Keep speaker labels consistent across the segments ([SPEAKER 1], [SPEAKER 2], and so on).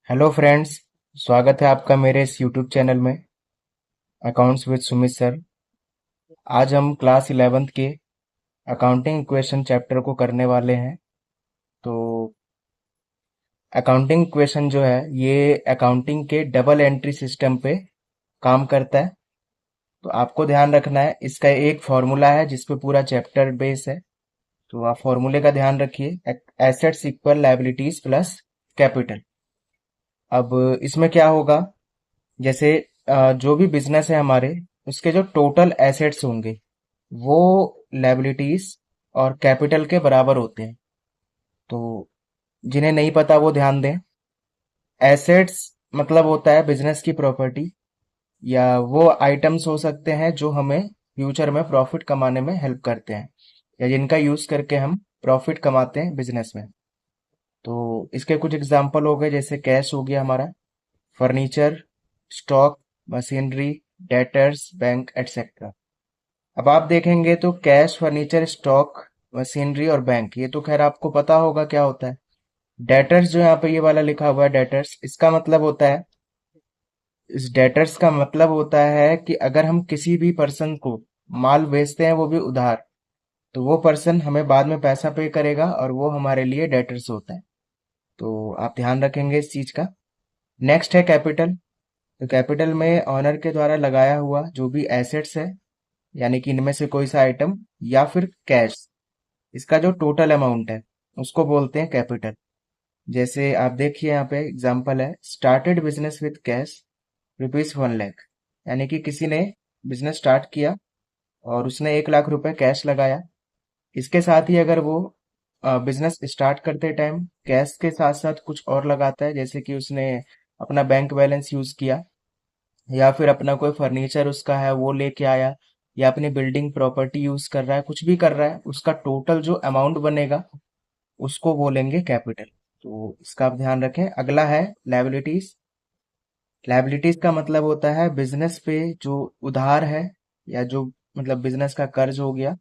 [SPEAKER 1] Hello friends. स्वागत है आपका मेरे इस यूट्यूब चैनल में अकाउंट्स विद सुमित सर। आज हम क्लास 11th के अकाउंटिंग इक्वेशन चैप्टर को करने वाले हैं। तो अकाउंटिंग इक्वेशन जो है ये अकाउंटिंग के डबल एंट्री सिस्टम पे काम करता है। तो आपको ध्यान रखना है, इसका एक फॉर्मूला है जिस पे पूरा चैप्टर बेस है। तो आप फॉर्मूले का ध्यान रखिए, assets equal liabilities plus capital. अब इसमें क्या होगा, जैसे जो भी बिजनेस है हमारे, उसके जो टोटल एसेट्स होंगे वो लायबिलिटीज और कैपिटल के बराबर होते हैं। तो जिन्हें नहीं पता वो ध्यान दें। एसेट्स मतलब होता है बिजनेस की प्रॉपर्टी या वो आइटम्स हो सकते हैं जो हमें फ्यूचर में प्रॉफिट कमाने में हेल्प करते हैं या जिनका यूज करके हम प्रॉफिट कमाते हैं बिजनेस में। तो इसके कुछ एग्जांपल हो गए, जैसे कैश हो गया हमारा, furniture, stock, machinery, debtors, bank etcetera. अब आप देखेंगे तो कैश, फर्नीचर, स्टॉक, मशीनरी और बैंक, ये तो खैर आपको पता होगा क्या होता है। डेटर्स जो यहाँ पे ये वाला लिखा हुआ है डेटर्स, इसका मतलब होता है, इस डेटर्स का मतलब होता है कि अगर हम किसी भी पर्सन को माल बेचते हैं वो भी उधार, तो वो पर्सन हमें बाद में पैसा पे करेगा और वो हमारे लिए डेटर्स होता है। तो आप ध्यान रखेंगे इस चीज का। नेक्स्ट है कैपिटल। तो कैपिटल में ऑनर के द्वारा लगाया हुआ जो भी एसेट्स है, यानी कि इनमें से कोई सा आइटम या फिर कैश, इसका जो टोटल अमाउंट है उसको बोलते हैं कैपिटल। जैसे आप देखिए यहाँ पे एग्जांपल है, स्टार्टेड बिजनेस विद कैश ₹1,00,000। यानी कि किसी ने बिजनेस स्टार्ट किया और उसने 1,00,000 रुपए कैश लगाया। इसके साथ ही अगर वो बिजनेस स्टार्ट करते टाइम कैश के साथ साथ कुछ और लगाता है, जैसे कि उसने अपना बैंक बैलेंस यूज किया या फिर अपना कोई फर्नीचर उसका है वो लेके आया या अपनी बिल्डिंग प्रॉपर्टी यूज कर रहा है, कुछ भी कर रहा है, उसका टोटल जो अमाउंट बनेगा उसको बोलेंगे कैपिटल। तो इसका आप ध्यान रखें। अगला है लायबिलिटीज। लायबिलिटीज का मतलब होता है बिजनेस पे जो उधार है या जो मतलब बिजनेस का कर्ज हो गया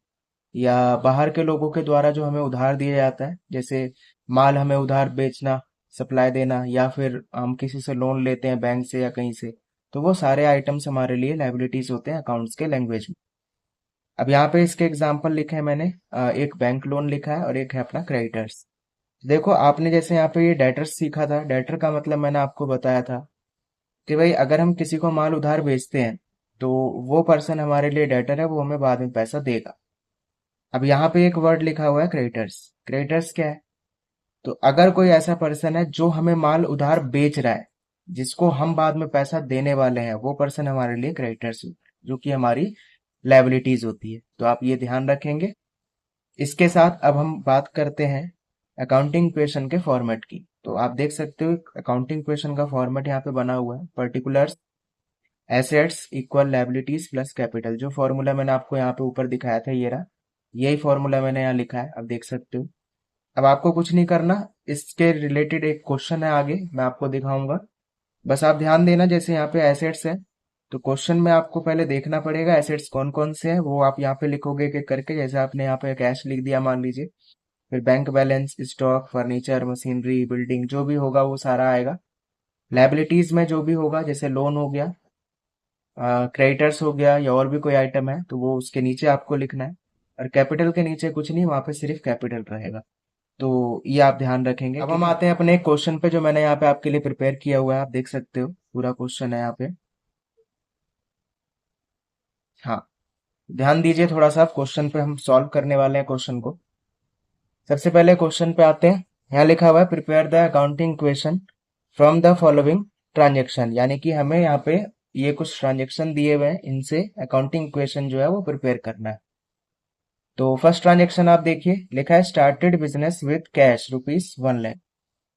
[SPEAKER 1] या बाहर के लोगों के द्वारा जो हमें उधार दिया जाता है, जैसे माल हमें उधार बेचना, सप्लाई देना, या फिर हम किसी से लोन लेते हैं बैंक से या कहीं से। तो वो सारे आइटम्स हमारे लिए लायबिलिटीज होते हैं अकाउंट्स के लैंग्वेज में। अब यहाँ पे इसके एग्जांपल लिखे हैं मैंने, एक बैंक लोन लिखा है और एक है अपना क्रेडिटर्स। देखो आपने जैसे यहाँ पे ये डेटर्स सीखा था, डेटर का मतलब मैंने आपको बताया था कि भाई अगर हम किसी को माल उधार बेचते हैं तो वो पर्सन हमारे लिए डेटर है, वो हमें बाद में पैसा देगा। अब यहाँ पे एक वर्ड लिखा हुआ है क्रेडिटर्स। क्रेडिटर्स क्या है? तो अगर कोई ऐसा पर्सन है जो हमें माल उधार बेच रहा है, जिसको हम बाद में पैसा देने वाले हैं, वो पर्सन हमारे लिए क्रेडिटर्स होता है, जो कि हमारी लायबिलिटीज होती है। तो आप ये ध्यान रखेंगे। इसके साथ अब हम बात करते हैं अकाउंटिंग इक्वेशन के फॉर्मेट की। तो आप देख सकते हो अकाउंटिंग इक्वेशन का फॉर्मेट यहाँ पे बना हुआ है, particulars assets equal liabilities plus capital. जो फॉर्मूला मैंने आपको यहाँ पे ऊपर दिखाया था ये रहा, यही फॉर्मूला मैंने यहाँ लिखा है, आप देख सकते हो। अब आपको कुछ नहीं करना, इसके रिलेटेड एक क्वेश्चन है आगे मैं आपको दिखाऊंगा। बस आप ध्यान देना, जैसे यहाँ पे एसेट्स है तो क्वेश्चन में आपको पहले देखना पड़ेगा एसेट्स कौन कौन से हैं, वो आप यहाँ पे लिखोगे एक एक करके। जैसे आपने यहाँ पे कैश लिख दिया मान लीजिए, फिर bank balance, stock, furniture, machinery, building, जो भी होगा वो सारा आएगा। लायबिलिटीज में जो भी होगा, जैसे लोन हो गया, क्रेडिटर्स हो गया, या और भी कोई आइटम है तो वो उसके नीचे आपको लिखना है। और कैपिटल के नीचे कुछ नहीं, वहां पे सिर्फ कैपिटल रहेगा। तो ये आप ध्यान रखेंगे। अब हम आते हैं अपने क्वेश्चन पे जो मैंने यहाँ पे आपके लिए प्रिपेयर किया हुआ है, आप देख सकते हो पूरा क्वेश्चन है यहाँ पे। हाँ, ध्यान दीजिए थोड़ा सा, क्वेश्चन पे हम सॉल्व करने वाले हैं क्वेश्चन को। सबसे पहले क्वेश्चन पे आते हैं। यहाँ लिखा हुआ है prepare the accounting equation from the following transaction, यानी कि हमें यहाँ पे ये कुछ ट्रांजेक्शन दिए हुए हैं, इनसे अकाउंटिंग इक्वेशन जो है वो प्रिपेयर करना है। तो फर्स्ट ट्रांजेक्शन आप देखिए, लिखा है स्टार्टेड बिजनेस विद कैश ₹1,00,000।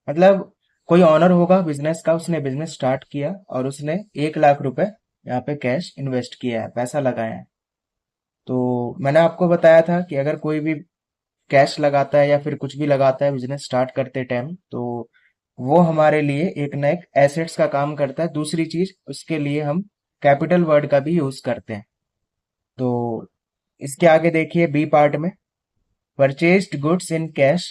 [SPEAKER 1] मतलब कोई ऑनर होगा बिजनेस का, उसने बिजनेस स्टार्ट किया और उसने 1,00,000 रुपए यहाँ पे कैश इन्वेस्ट किया है, पैसा लगाया है। तो मैंने आपको बताया था कि अगर कोई भी कैश लगाता है या फिर कुछ भी लगाता है बिजनेस स्टार्ट करते टाइम, तो वो हमारे लिए एक ना एक एसेट्स का काम करता है। दूसरी चीज, उसके लिए हम कैपिटल वर्ड का भी यूज करते हैं। तो इसके आगे देखिए बी पार्ट में, परचेज्ड गुड्स इन कैश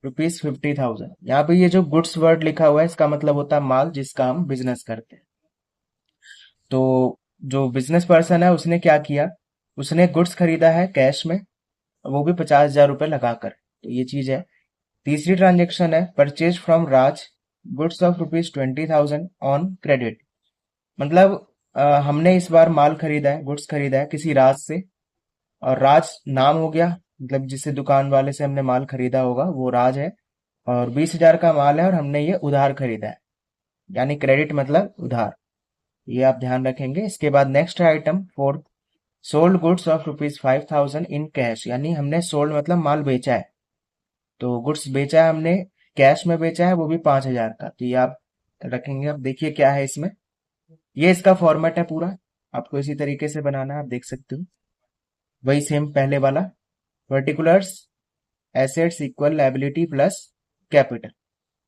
[SPEAKER 1] ₹50,000। यहाँ पे ये जो गुड्स वर्ड लिखा हुआ है इसका मतलब होता है माल जिसका हम बिजनेस करते हैं। तो जो बिजनेस पर्सन है उसने क्या किया, उसने गुड्स खरीदा है कैश में, वो भी 50,000 रुपये लगाकर। तो ये चीज है। तीसरी ट्रांजेक्शन है purchase from Raj goods of ₹20,000 on credit. मतलब हमने इस बार माल खरीदा है, गुड्स खरीदा है किसी राज से, और राज नाम हो गया, मतलब जिससे दुकान वाले से हमने माल खरीदा होगा वो राज है, और 20,000 का माल है और हमने ये उधार खरीदा है, यानी क्रेडिट मतलब उधार। ये आप ध्यान रखेंगे। इसके बाद next item fourth, sold goods of ₹5,000 in cash, यानी हमने सोल्ड मतलब माल बेचा है। तो गुड्स बेचा है हमने, कैश में बेचा है, वो भी 5,000 का। तो ये आप रखेंगे। अब देखिए क्या है इसमें, ये इसका फॉर्मेट है पूरा, आपको इसी तरीके से बनाना है, आप देख सकते हो। वही सेम पहले वाला, particulars assets equal liability plus capital.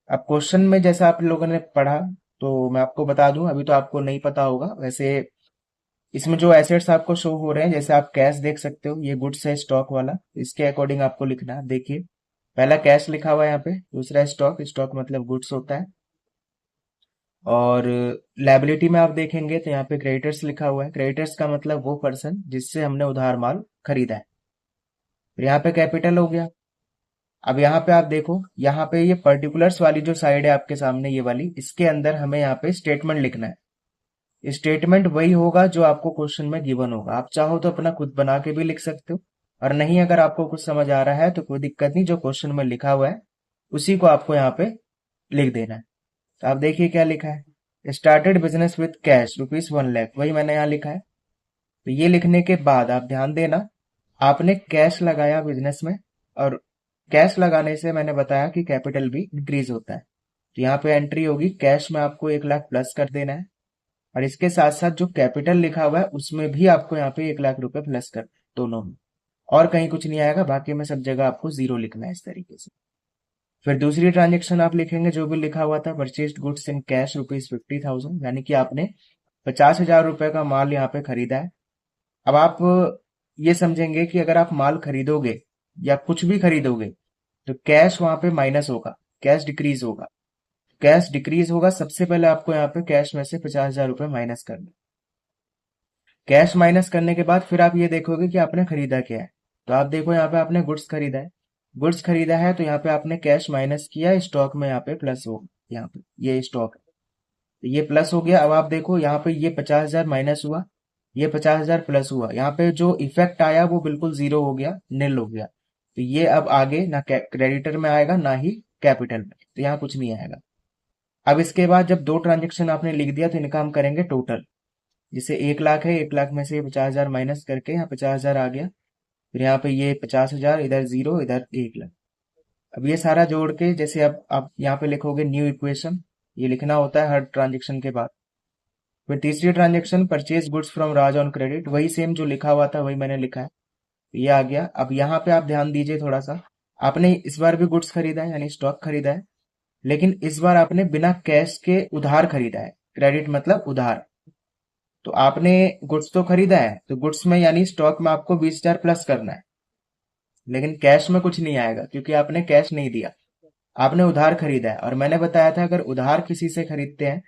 [SPEAKER 1] अब क्वेश्चन में जैसा आप लोगों ने पढ़ा, तो मैं आपको बता दूं, अभी तो आपको नहीं पता होगा वैसे। इसमें जो एसेट्स आपको शो हो रहे हैं, जैसे आप कैश देख सकते हो, ये गुड्स है स्टॉक वाला, इसके अकॉर्डिंग आपको लिखना है। देखिए पहला कैश लिखा हुआ है यहाँ पे, दूसरा स्टॉक, स्टॉक मतलब गुड्स होता है। और लायबिलिटी में आप देखेंगे तो यहाँ पे क्रेडिटर्स लिखा हुआ है, क्रेडिटर्स का मतलब वो पर्सन जिससे हमने उधार माल खरीदा है। फिर यहाँ पे कैपिटल हो गया। अब यहाँ पे आप देखो, यहाँ पे ये पर्टिकुलर्स वाली जो साइड है आपके सामने, ये वाली, इसके अंदर हमें यहाँ पे स्टेटमेंट लिखना है। स्टेटमेंट वही होगा जो आपको क्वेश्चन में गिवन होगा। आप चाहो तो अपना खुद बना के भी लिख सकते हो, और नहीं अगर आपको कुछ समझ आ रहा है तो कोई दिक्कत नहीं, जो क्वेश्चन में लिखा हुआ है उसी को आपको यहाँ पे लिख देना है। तो आप देखिए क्या लिखा है, स्टार्टेड बिजनेस विथ कैश ₹1,00,000, वही मैंने यहाँ लिखा है। तो ये लिखने के बाद आप ध्यान देना, आपने कैश लगाया बिजनेस में, और कैश लगाने से मैंने बताया कि कैपिटल भी इंक्रीज होता है। तो यहाँ पे एंट्री होगी, कैश में आपको 1,00,000 प्लस कर देना है, और इसके साथ साथ जो कैपिटल लिखा हुआ है उसमें भी आपको यहाँ पे 1,00,000 रुपए प्लस कर, दोनों में। और कहीं कुछ नहीं आएगा, बाकी में सब जगह आपको जीरो लिखना है इस तरीके से। फिर दूसरी ट्रांजेक्शन आप लिखेंगे जो भी लिखा हुआ था, परचेज गुड्स इन कैश ₹50,000, यानी कि आपने 50,000 रुपए का माल यहाँ पे खरीदा है। अब आप ये समझेंगे कि अगर आप माल खरीदोगे या कुछ भी खरीदोगे तो कैश वहां पे माइनस होगा, कैश डिक्रीज होगा। कैश डिक्रीज होगा, सबसे पहले आपको यहाँ पे कैश में से 50,000 रुपए माइनस करना। कैश माइनस करने के बाद फिर आप ये देखोगे कि आपने खरीदा क्या है। तो आप देखो यहाँ पे आपने गुड्स खरीदा है, गुड्स खरीदा है तो यहाँ पे आपने कैश माइनस किया, स्टॉक में यहाँ पे प्लस हो, यहाँ पे ये स्टॉक है, तो ये प्लस हो गया। अब आप देखो यहाँ पे ये 50,000 माइनस हुआ, ये 50,000 प्लस हुआ, यहाँ पे जो इफेक्ट आया वो बिल्कुल जीरो हो गया, निल हो गया। तो ये अब आगे ना क्रेडिटर में आएगा ना ही कैपिटल में, तो यहाँ कुछ नहीं आएगा। अब इसके बाद जब दो ट्रांजेक्शन आपने लिख दिया तो इनका हम करेंगे टोटल। जैसे 1,00,000 है, 1,00,000 में से 50,000 माइनस करके यहाँ 50,000 आ गया, फिर यहाँ पे ये 50,000, इधर जीरो, इधर 1,00,000। अब ये सारा जोड़ के जैसे अब आप यहाँ पे लिखोगे न्यू इक्वेशन, ये लिखना होता है हर ट्रांजेक्शन के बाद। फिर तीसरी transaction purchase goods from Raj on credit, वही सेम जो लिखा हुआ था वही मैंने लिखा है, ये आ गया। अब यहाँ पे आप ध्यान दीजिए थोड़ा सा, आपने इस बार भी गुड्स खरीदा है यानी स्टॉक खरीदा है, लेकिन इस बार आपने बिना कैश के उधार खरीदा है, क्रेडिट मतलब उधार। तो आपने गुड्स तो खरीदा है, तो गुड्स में यानी स्टॉक में आपको 20,000 प्लस करना है, लेकिन कैश में कुछ नहीं आएगा क्योंकि आपने कैश नहीं दिया, आपने उधार खरीदा है। और मैंने बताया था अगर उधार किसी से खरीदते हैं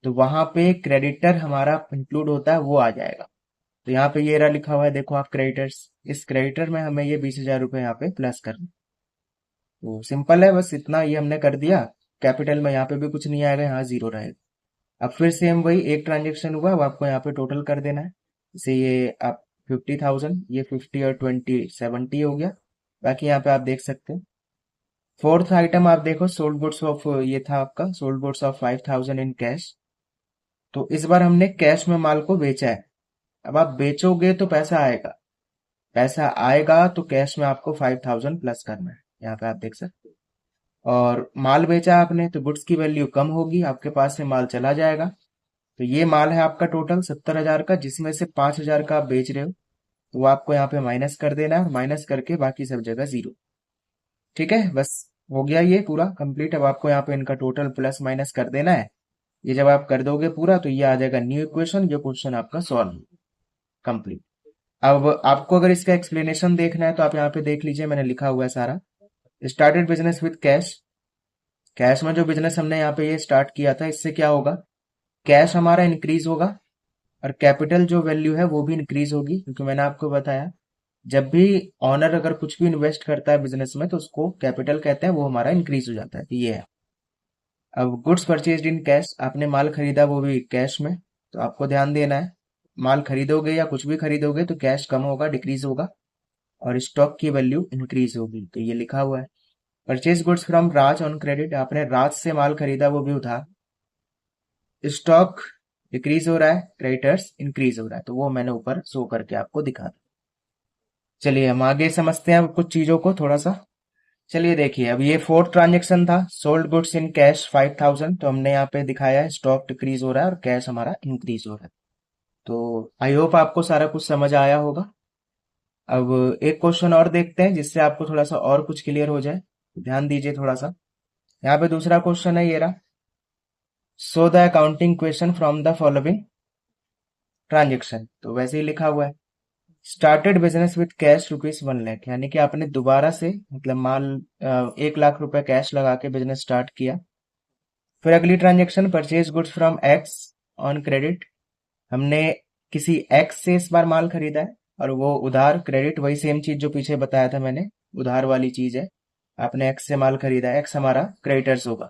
[SPEAKER 1] तो वहां पे क्रेडिटर हमारा इंक्लूड होता है, वो आ जाएगा। तो यहाँ पे ये रहा लिखा हुआ है, देखो आप क्रेडिटर्स, इस क्रेडिटर में हमें ये 20,000 रुपए यहाँ पे प्लस करना। तो सिंपल है, बस इतना ये हमने कर दिया। कैपिटल में यहाँ पे भी कुछ नहीं आएगा, यहाँ जीरो रहेगा। अब फिर सेम वही एक ट्रांजेक्शन हुआ, अब आपको यहाँ पे टोटल कर देना है। जैसे ये आप 50,000, ये 50 और 20 70 हो गया। बाकी यहाँ पे आप देख सकते हैं। फोर्थ आइटम आप देखो, सोल्ड गुड्स ऑफ, ये था आपका sold goods of 5,000 in cash. तो इस बार हमने कैश में माल को बेचा है। अब आप बेचोगे तो पैसा आएगा, पैसा आएगा तो कैश में आपको 5,000 प्लस करना है, यहाँ पे आप देख सकते हो। और माल बेचा आपने तो गुड्स की वैल्यू कम होगी, आपके पास से माल चला जाएगा। तो ये माल है आपका टोटल 70,000 का, जिसमें से 5,000 का आप बेच रहे हो, तो वो आपको यहाँ पे माइनस कर देना है, माइनस करके बाकी सब जगह जीरो। ठीक है, बस हो गया ये पूरा कंप्लीट। अब आपको यहाँ पे इनका टोटल प्लस माइनस कर देना है। ये जब आप कर दोगे पूरा तो ये आ जाएगा न्यू इक्वेशन, ये क्वेश्चन आपका सॉल्व कंप्लीट। अब आपको अगर इसका एक्सप्लेनेशन देखना है तो आप यहाँ पे देख लीजिए, मैंने लिखा हुआ है सारा। Started business with cash, cash में जो बिजनेस हमने यहाँ पे ये स्टार्ट किया था, इससे क्या होगा, कैश हमारा इंक्रीज होगा और कैपिटल जो वैल्यू है वो भी इंक्रीज होगी, क्योंकि मैंने आपको बताया जब भी ऑनर अगर कुछ भी इन्वेस्ट करता है बिजनेस में तो उसको कैपिटल कहते हैं, वो हमारा इंक्रीज हो जाता है। तो ये है। अब गुड्स परचेज्ड इन कैश, आपने माल खरीदा वो भी कैश में, तो आपको ध्यान देना है, माल खरीदोगे या कुछ भी खरीदोगे तो कैश कम होगा, डिक्रीज होगा, और स्टॉक की वैल्यू इंक्रीज होगी, तो ये लिखा हुआ है। Purchase goods from Raj on credit, आपने राज से माल खरीदा वो भी उधार, स्टॉक डिक्रीज हो रहा है, क्रेडिटर्स इंक्रीज हो रहा है, तो वो मैंने ऊपर शो करके आपको दिखा दिया। चलिए हम आगे समझते हैं कुछ चीजों को थोड़ा सा। चलिए देखिए, अब ये फोर्थ ट्रांजेक्शन था, सोल्ड गुड्स इन कैश 5000, तो हमने यहाँ पे दिखाया है स्टॉक डिक्रीज हो रहा है और कैश हमारा इंक्रीज हो रहा है। तो आई होप आपको सारा कुछ समझ आया होगा। अब एक क्वेश्चन और देखते हैं जिससे आपको थोड़ा सा और कुछ क्लियर हो जाए, ध्यान दीजिए थोड़ा सा। यहाँ पे दूसरा क्वेश्चन है ये रहा, so the accounting question from the following transaction, तो वैसे ही लिखा हुआ है, स्टार्टेड बिजनेस विथ कैश ₹1,00,000, यानी कि आपने दोबारा से मतलब माल 1,00,000 रुपए कैश लगा के बिजनेस स्टार्ट किया। फिर अगली transaction, purchase goods from x on credit, हमने किसी एक्स से इस बार माल खरीदा है और वो उधार, क्रेडिट वही सेम चीज जो पीछे बताया था मैंने, उधार वाली चीज है, आपने एक्स से माल खरीदा है, एक्स हमारा क्रेडिटर्स होगा।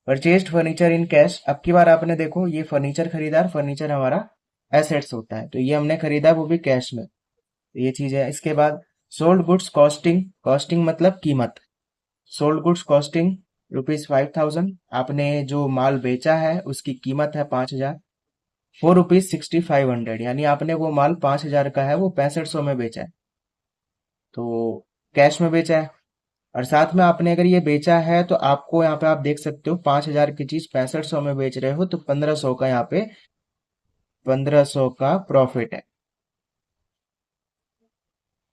[SPEAKER 1] परचेज्ड फर्नीचर इन कैश, अब की बार आपने देखो ये फर्नीचर खरीदा, फर्नीचर हमारा एसेट्स होता है, तो ये हमने खरीदा वो भी कैश में, तो ये चीज है। इसके बाद सोल्ड गुड्स कॉस्टिंग, कॉस्टिंग मतलब कीमत, सोल्ड गुड्स कॉस्टिंग ₹5,000, आपने जो माल बेचा है उसकी कीमत है 5,000, ₹4,6,500, यानी आपने वो माल 5,000 का है वो 6500 में बेचा है, तो कैश में बेचा है। और साथ में आपने अगर ये बेचा है तो आपको यहाँ पे आप देख सकते हो 5,000 की चीज 6500 में बेच रहे हो, तो 1500 का यहाँ पे 1500 का प्रॉफिट है।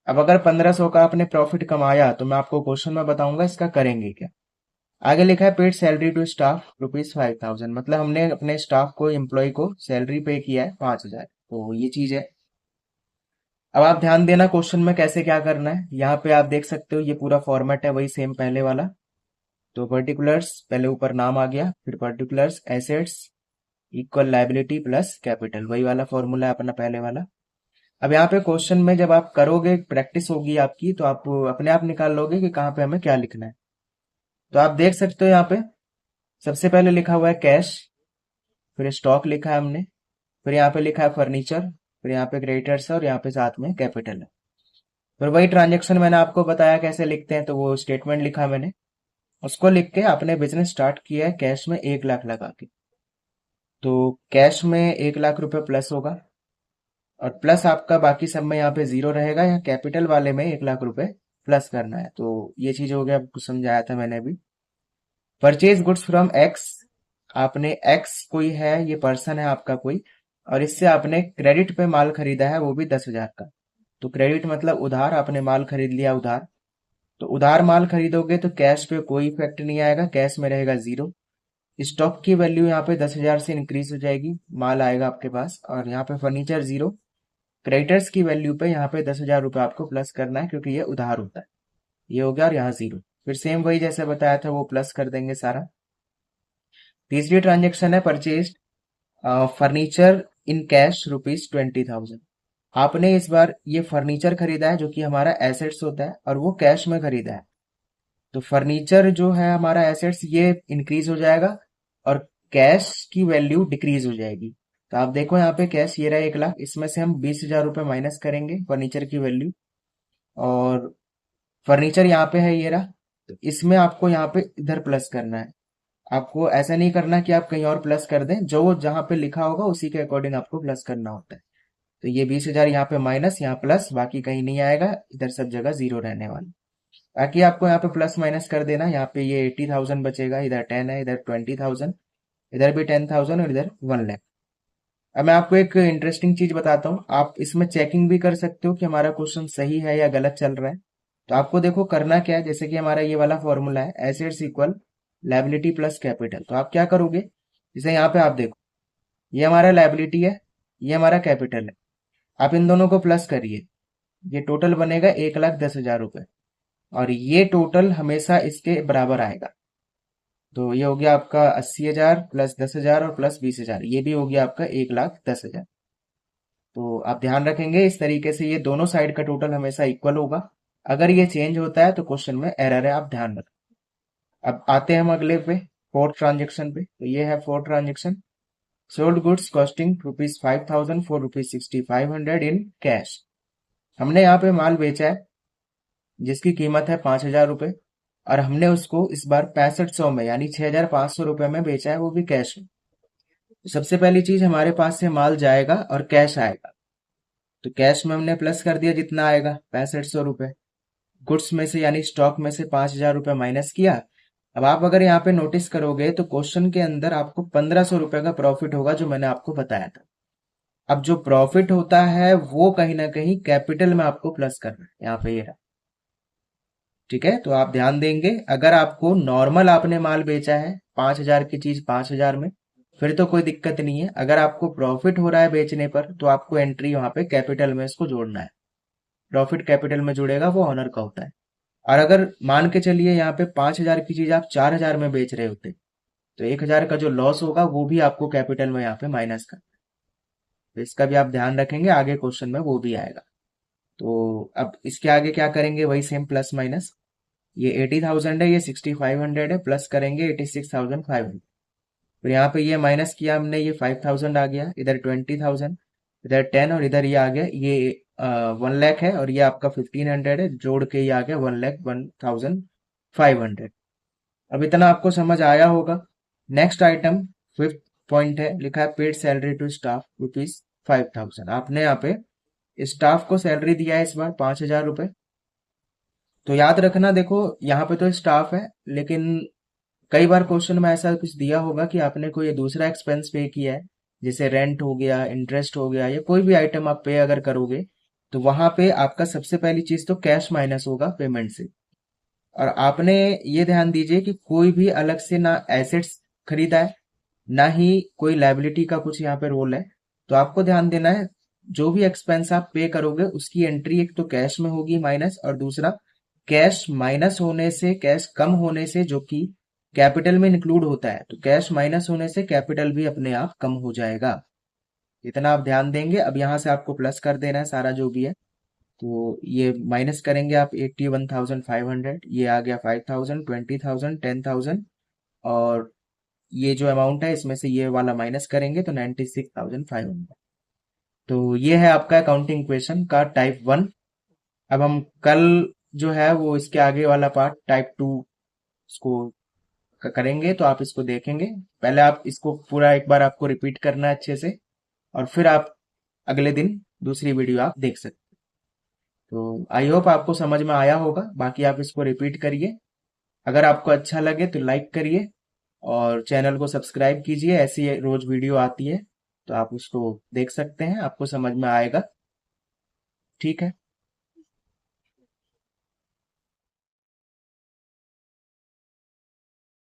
[SPEAKER 1] अब अगर 1500 का आपने प्रॉफिट कमाया तो मैं आपको क्वेश्चन में बताऊंगा इसका करेंगे क्या। आगे लिखा है पेड सैलरी टू स्टाफ ₹5,000, मतलब हमने अपने स्टाफ को, एम्प्लॉय को सैलरी पे किया है 5,000, तो ये चीज है। अब आप ध्यान देना क्वेश्चन में कैसे क्या करना है, यहाँ पे आप देख सकते हो ये पूरा फॉर्मेट है वही सेम पहले वाला। तो पर्टिकुलर्स, पहले ऊपर नाम आ गया, फिर particulars assets equal liability plus capital, वही वाला फॉर्मूला है अपना पहले वाला। अब यहाँ पे क्वेश्चन में जब आप करोगे, प्रैक्टिस होगी आपकी, तो आप अपने आप निकाल लोगे कि कहाँ पे हमें क्या लिखना है। तो आप देख सकते हो यहाँ पे सबसे पहले लिखा हुआ है कैश, फिर स्टॉक लिखा है हमने, फिर यहाँ पे लिखा है फर्नीचर, फिर यहाँ पे क्रेडिटर्स है और यहाँ पे साथ में कैपिटल है। फिर वही ट्रांजेक्शन मैंने आपको बताया कैसे लिखते हैं, तो वो स्टेटमेंट लिखा मैंने, उसको लिख के आपने बिजनेस स्टार्ट किया है कैश में 1,00,000 लगा के, तो कैश में 1,00,000 रुपए प्लस होगा, और प्लस आपका बाकी सब में यहाँ पे जीरो रहेगा, या कैपिटल वाले में 1,00,000 रुपए प्लस करना है, तो ये चीज हो गया, आपको समझाया था मैंने अभी। परचेज गुड्स फ्रॉम एक्स, आपने एक्स कोई है, ये पर्सन है आपका कोई, और इससे आपने क्रेडिट पे माल खरीदा है वो भी 10,000 का, तो क्रेडिट मतलब उधार, आपने माल खरीद लिया उधार, तो उधार माल खरीदोगे तो कैश पे कोई इफेक्ट नहीं आएगा, कैश में रहेगा जीरो। स्टॉक की वैल्यू यहाँ पे 10,000 से इंक्रीज हो जाएगी, माल आएगा आपके पास, और यहाँ पे फर्नीचर जीरो। क्रेडिटर्स की वैल्यू पे यहाँ पे 10,000 रुपए आपको प्लस करना है क्योंकि ये उधार होता है, ये हो गया, और यहाँ जीरो, फिर सेम वही जैसे बताया था वो प्लस कर देंगे सारा। तीसरी ट्रांजेक्शन है परचेज फर्नीचर इन कैश ₹20,000, आपने इस बार ये फर्नीचर खरीदा है जो कि हमारा एसेट्स होता है और वो कैश में खरीदा है, तो फर्नीचर जो है हमारा एसेट्स ये इंक्रीज हो जाएगा और कैश की वैल्यू डिक्रीज हो जाएगी। तो आप देखो यहाँ पे कैश ये रहा 1,00,000, इसमें से हम 20,000 रुपए माइनस करेंगे फर्नीचर की वैल्यू, और फर्नीचर यहाँ पे है ये रहा, तो इसमें आपको यहाँ पे इधर प्लस करना है, आपको ऐसा नहीं करना कि आप कहीं और प्लस कर दें, जो जहां पे लिखा होगा उसी के अकॉर्डिंग आपको प्लस करना होता है। तो ये 20,000 यहाँ पे माइनस, यहाँ प्लस, बाकी कहीं नहीं आएगा, इधर सब जगह जीरो रहने वाला। बाकी आपको यहाँ पे प्लस माइनस कर देना, यहाँ पे ये 80,000 बचेगा, इधर 10 है, इधर 20,000, इधर भी 10,000 और इधर 1,00,000। अब मैं आपको एक इंटरेस्टिंग चीज बताता हूँ, आप इसमें चेकिंग भी कर सकते हो कि हमारा क्वेश्चन सही है या गलत चल रहा है। तो आपको देखो करना क्या है, जैसे कि हमारा ये वाला फॉर्मूला है assets equal liability plus capital, तो आप क्या करोगे, जैसे यहाँ पे आप देखो ये हमारा लायबिलिटी है, ये हमारा कैपिटल है, आप इन दोनों को प्लस करिए, ये टोटल बनेगा 1,10,000 रुपए, और ये टोटल हमेशा इसके बराबर आएगा। तो ये हो गया आपका 80,000 प्लस 10,000 और प्लस 20,000, ये भी हो गया आपका 1,10,000। तो आप ध्यान रखेंगे इस तरीके से ये दोनों साइड का टोटल हमेशा इक्वल होगा। अगर ये चेंज होता है तो क्वेश्चन में एरर है, आप ध्यान रखें। अब आते हैं हम अगले पे, फोर्थ ट्रांजेक्शन पे। तो ये है fourth transaction, sold goods costing ₹5,000 for ₹6,500 in cash. हमने यहाँ पे माल बेचा है जिसकी कीमत है ₹5,000, और हमने उसको इस बार 6500 में यानी ₹6,500 में बेचा है, वो भी कैश में। तो सबसे पहली चीज, हमारे पास से माल जाएगा और कैश आएगा। तो कैश में हमने प्लस कर दिया जितना आएगा ₹6500। गुड्स में से यानी स्टॉक में से ₹5,000 माइनस किया। अब आप अगर यहाँ पे नोटिस करोगे तो क्वेश्चन के अंदर आपको ₹1,500 का प्रॉफिट होगा, जो मैंने आपको बताया था। अब जो प्रॉफिट होता है वो कहीं ना कहीं कैपिटल में आपको प्लस करना है, यहाँ पे ये रहा। ठीक है, तो आप ध्यान देंगे, अगर आपको नॉर्मल आपने माल बेचा है 5,000 की चीज 5,000 में, फिर तो कोई दिक्कत नहीं है। अगर आपको प्रॉफिट हो रहा है बेचने पर, तो आपको एंट्री वहां पे कैपिटल में इसको जोड़ना है। प्रॉफिट कैपिटल में जुड़ेगा, वो ऑनर का होता है। और अगर मान के चलिए यहाँ पे 5,000 की चीज आप 4,000 में बेच रहे होते, तो 1,000 का जो लॉस होगा वो भी आपको कैपिटल में यहाँ पे माइनस कर। तो इसका भी आप ध्यान रखेंगे, आगे क्वेश्चन में वो भी आएगा। तो अब इसके आगे क्या करेंगे, वही सेम प्लस माइनस। ये 80,000 है, ये 6,500 है, प्लस करेंगे 86,500। फिर यहाँ पे ये माइनस किया हमने, ये 5,000 आ गया, इधर 20,000, इधर 10, और इधर ये आ गया, ये 1 लाख है, और ये आपका 1,500 है, जोड़ के ये आ गया 1,01,500। अब इतना आपको समझ आया होगा। नेक्स्ट आइटम, फिफ्थ पॉइंट है, लिखा है पेड सैलरी टू स्टाफ ₹5,000। आपने यहाँ पे स्टाफ को सैलरी दिया है इस बार ₹5,000। तो याद रखना, देखो यहाँ पे तो स्टाफ है, लेकिन कई बार क्वेश्चन में ऐसा कुछ दिया होगा कि आपने कोई दूसरा एक्सपेंस पे किया है, जैसे रेंट हो गया, इंटरेस्ट हो गया, या कोई भी आइटम आप पे अगर करोगे, तो वहां पे आपका सबसे पहली चीज तो कैश माइनस होगा पेमेंट से। और आपने ये ध्यान दीजिए कि कोई भी अलग से ना एसेट्स खरीदा है, ना ही कोई लायबिलिटी का कुछ यहाँ पे रोल है। तो आपको ध्यान देना है, जो भी एक्सपेंस आप पे करोगे उसकी एंट्री एक तो कैश में होगी माइनस, और दूसरा कैश माइनस होने से, कैश कम होने से, जो कि कैपिटल में इंक्लूड होता है, तो कैश माइनस होने से कैपिटल भी अपने आप कम हो जाएगा। इतना आप ध्यान देंगे। अब यहाँ से आपको प्लस कर देना है सारा जो भी है। तो ये माइनस करेंगे आप 81,500, ये आ गया 5,000, 20,000, 10,000, और ये जो अमाउंट है इसमें से ये वाला माइनस करेंगे तो 96,500। तो ये है आपका अकाउंटिंग इक्वेशन का टाइप 1। अब हम कल जो है वो इसके आगे वाला पार्ट टाइप 2 इसको करेंगे, तो आप इसको देखेंगे। पहले आप इसको पूरा एक बार आपको रिपीट करना है अच्छे से, और फिर आप अगले दिन दूसरी वीडियो आप देख सकते। तो आई होप आपको समझ में आया होगा। बाकी आप इसको रिपीट करिए। अगर आपको अच्छा लगे तो लाइक करिए, और चैनल को सब्सक्राइब कीजिए, ऐसी रोज वीडियो आती है तो आप उसको देख सकते हैं, आपको समझ में आएगा। ठीक है।